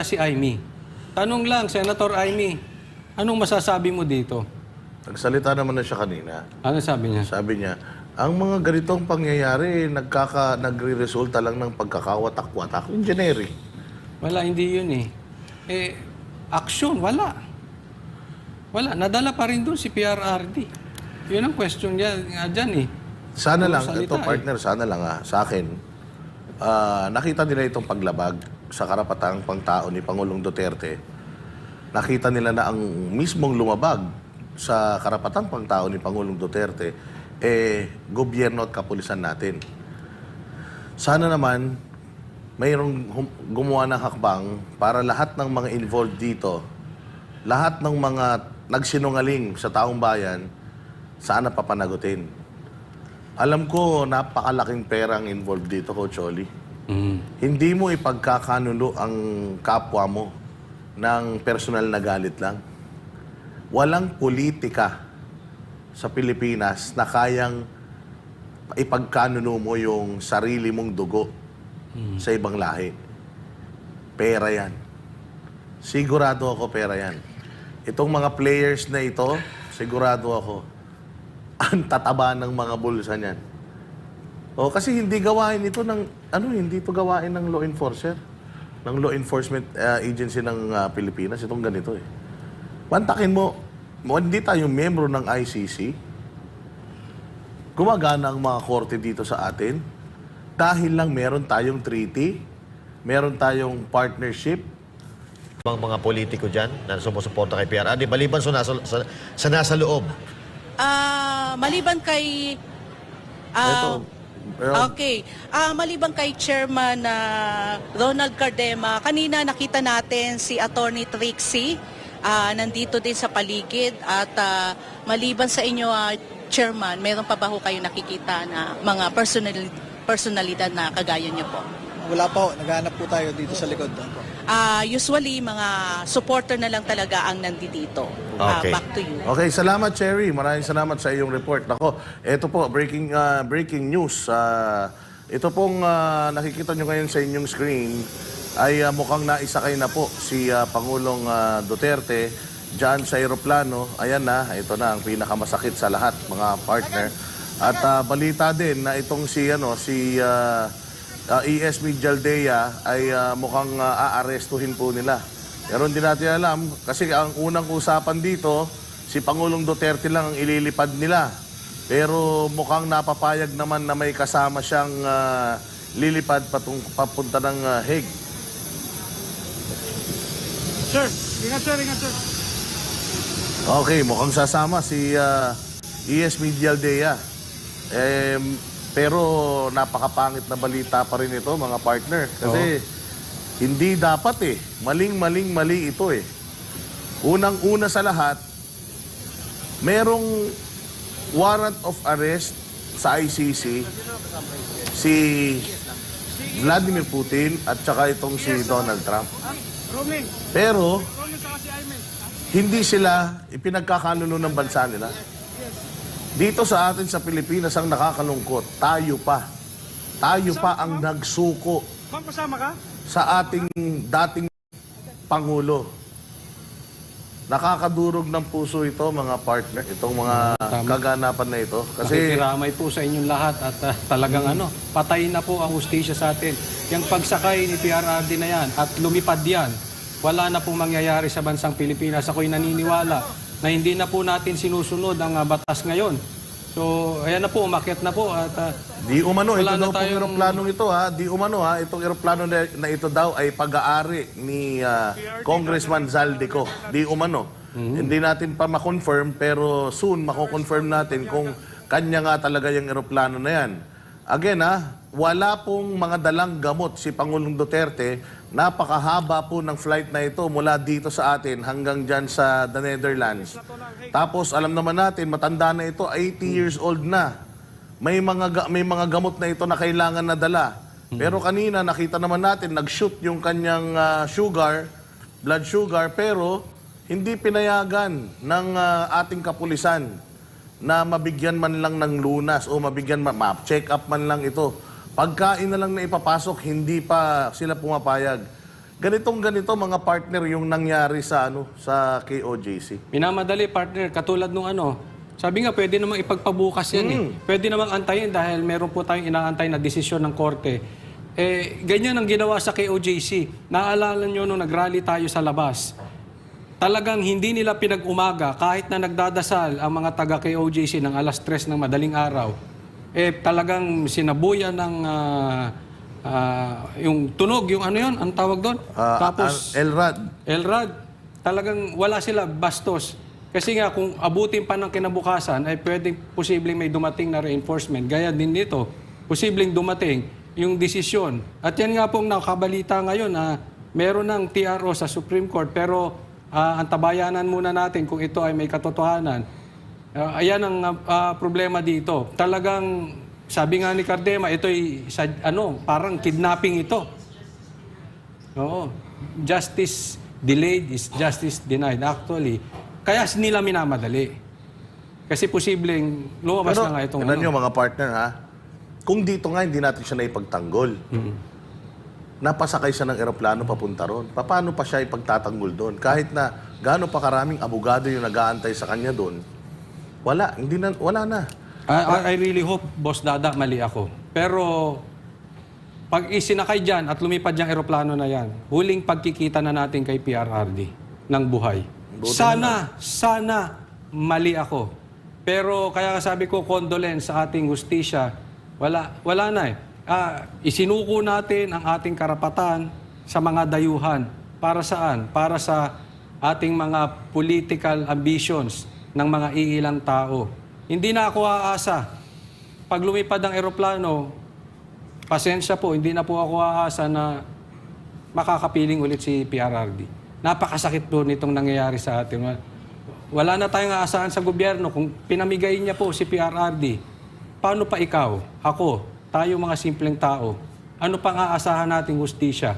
Si Amy. Tanong lang, Senator Amy, anong masasabi mo dito? Nagsalita naman na siya kanina. Ano sabi niya? Sabi niya, ang mga ganitong pangyayari, nagre-resulta lang ng pagkakawatak-watak. Yung generic. Wala, hindi yun eh. Action, wala. Wala, nadala pa rin doon si PRRD. Yun ang question niya dyan eh. Sana lang, salita, ito partner, sana lang sa akin, nakita nila itong paglabag sa karapatang pangtao ni Pangulong Duterte. Nakita nila na ang mismong lumabag sa karapatang pangtao ni Pangulong Duterte, gobyerno at kapulisan natin. Sana naman, mayroong gumawa ng hakbang para lahat ng mga involved dito, lahat ng mga nagsinungaling sa taong bayan, sana papanagutin. Alam ko, napakalaking perang involved dito, Coach Oli. Hindi mo ipagkakanulo ang kapwa mo ng personal na galit lang. Walang politika sa Pilipinas na kayang ipagkanulo mo yung sarili mong dugo sa ibang lahi. Pera yan. Sigurado ako pera yan. Itong mga players na ito, sigurado ako, ang tataba ng mga bulsa niyan. Kasi hindi gawain ito ng, hindi ito gawain ng law enforcer, ng law enforcement agency ng Pilipinas. Itong ganito eh. Mantakin mo, hindi tayo membro ng ICC. Gumagana ang mga korte dito sa atin dahil lang meron tayong treaty, meron tayong partnership. Mga politiko dyan na sumusuporta kay PRRD, maliban sa nasa loob. Maliban kay... Okay. Maliban kay Chairman Ronald Cardema, kanina nakita natin si Attorney Trixie nandito din sa paligid at maliban sa inyo, Chairman, meron pa ba ho kayo nakikita na mga personalidad na kagaya niyo po? Wala po, naghahanap po tayo dito sa likod. Usually, mga supporter na lang talaga ang nandito. Okay. Back to you. Okay, salamat Cherry. Maraming salamat sa iyong report. Nako, ito po, breaking news. Ito pong nakikita nyo ngayon sa inyong screen ay mukhang naisakay na po si Pangulong Duterte dyan sa aeroplano. Ayan na, ito na ang pinakamasakit sa lahat, mga partner. At balita din na itong si ESB Jaldea ay mukhang aarestuhin po nila. Pero hindi natin alam kasi ang unang usapan dito, si Pangulong Duterte lang ang ililipad nila. Pero mukhang napapayag naman na may kasama siyang lilipad papunta ng Hague. Sir, ingat sir, ingat sir. Okay, mukhang sasama si ESB Jaldea. Pero napakapangit na balita pa rin ito, mga partner. Kasi hindi dapat Maling-mali ito eh. Unang-una sa lahat, merong warrant of arrest sa ICC si Vladimir Putin at saka itong si Donald Trump. Pero hindi sila ipinagkakanuno ng bansa nila. Dito sa atin sa Pilipinas ang nakakalungkot, tayo pa ang nagsuko sa ating dating Pangulo. Nakakadurog ng puso ito, mga partner, itong mga kaganapan na ito. Kasi Nakikiramay po sa inyong lahat at talagang patayin na po ang hustisya sa atin. Yung pagsakay ni PRRD na yan at lumipad yan, wala na pong mangyayari sa bansang Pilipinas. Ako'y naniniwala na hindi na po natin sinusunod ang batas ngayon. So, ayan na po, umakyat na po at di umano, ito wala na daw pong tayong- eroplanong ito di umano itong eroplano na ito daw ay pag-aari ni Congressman Zaldico. Di umano. Hindi natin pa ma-confirm pero soon mako-confirm natin kung kanya nga talaga yung eroplano na yan. Again wala pong mga dalang gamot si Pangulong Duterte. Napakahaba po ng flight na ito mula dito sa atin hanggang dyan sa the Netherlands. Tapos alam naman natin, matanda na ito, 80 years old na. May mga gamot na ito na kailangan na dala. Pero kanina nakita naman natin, nag-shoot yung kanyang blood sugar, pero hindi pinayagan ng ating kapulisan na mabigyan man lang ng lunas o mabigyan, ma-check up man lang ito. Pagkain na lang na ipapasok, hindi pa sila pumapayag. Ganito mga partner yung nangyari sa sa KOJC. Minamadali, partner, katulad nung sabi nga, pwede namang ipagpabukas yan eh. Pwede namang antayin dahil meron po tayong inaantay na desisyon ng korte. Ganyan ang ginawa sa KOJC. Naalala nyo nung nag-rally tayo sa labas. Talagang hindi nila pinag-umaga kahit na nagdadasal ang mga taga KOJC ng alas 3 ng madaling araw. Talagang sinabuyan ng yung tunog, yung ang tawag doon. Tapos Elrad. talagang wala sila bastos. Kasi nga kung abutin pa ng kinabukasan ay pwedeng posibleng may dumating na reinforcement. Gaya din dito, posibleng dumating yung desisyon. At yan nga pong nakabalita ngayon na meron ng TRO sa Supreme Court pero antabayanan muna natin kung ito ay may katotohanan. Ayan ang problema dito. Talagang sabi nga ni Cardema, ito ay parang kidnapping ito. Oo. Justice delayed is justice denied. Actually, kaya nila minamadali. Kasi posibleng lumabas na nga itong nyo mga partner kung dito nga hindi natin siya naipagtanggol. Napasakay siya ng eroplano papunta ron. Paano pa siya ipagtatanggol doon? Kahit na gaano pa karaming abogado yung nag-aantay sa kanya doon, wala na. I really hope, Boss Dada, mali ako. Pero pag isinakay dyan at lumipad yung eroplano na yan, huling pagkikita na natin kay PRRD ng buhay. Sana mali ako. Pero kaya sabi ko, condolence sa ating hustisya, wala na eh. Isinuko natin ang ating karapatan sa mga dayuhan. Para saan? Para sa ating mga political ambitions ng mga iilang tao. Hindi na ako aasa. Pag lumipad ang eroplano, pasensya po, hindi na po ako aasa na makakapiling ulit si PRRD. Napakasakit po nitong nangyayari sa atin. Wala na tayong aasahan sa gobyerno kung pinamigay niya po si PRRD. Paano pa ikaw, ako, tayo mga simpleng tao, ano pang aasahan nating hustisya?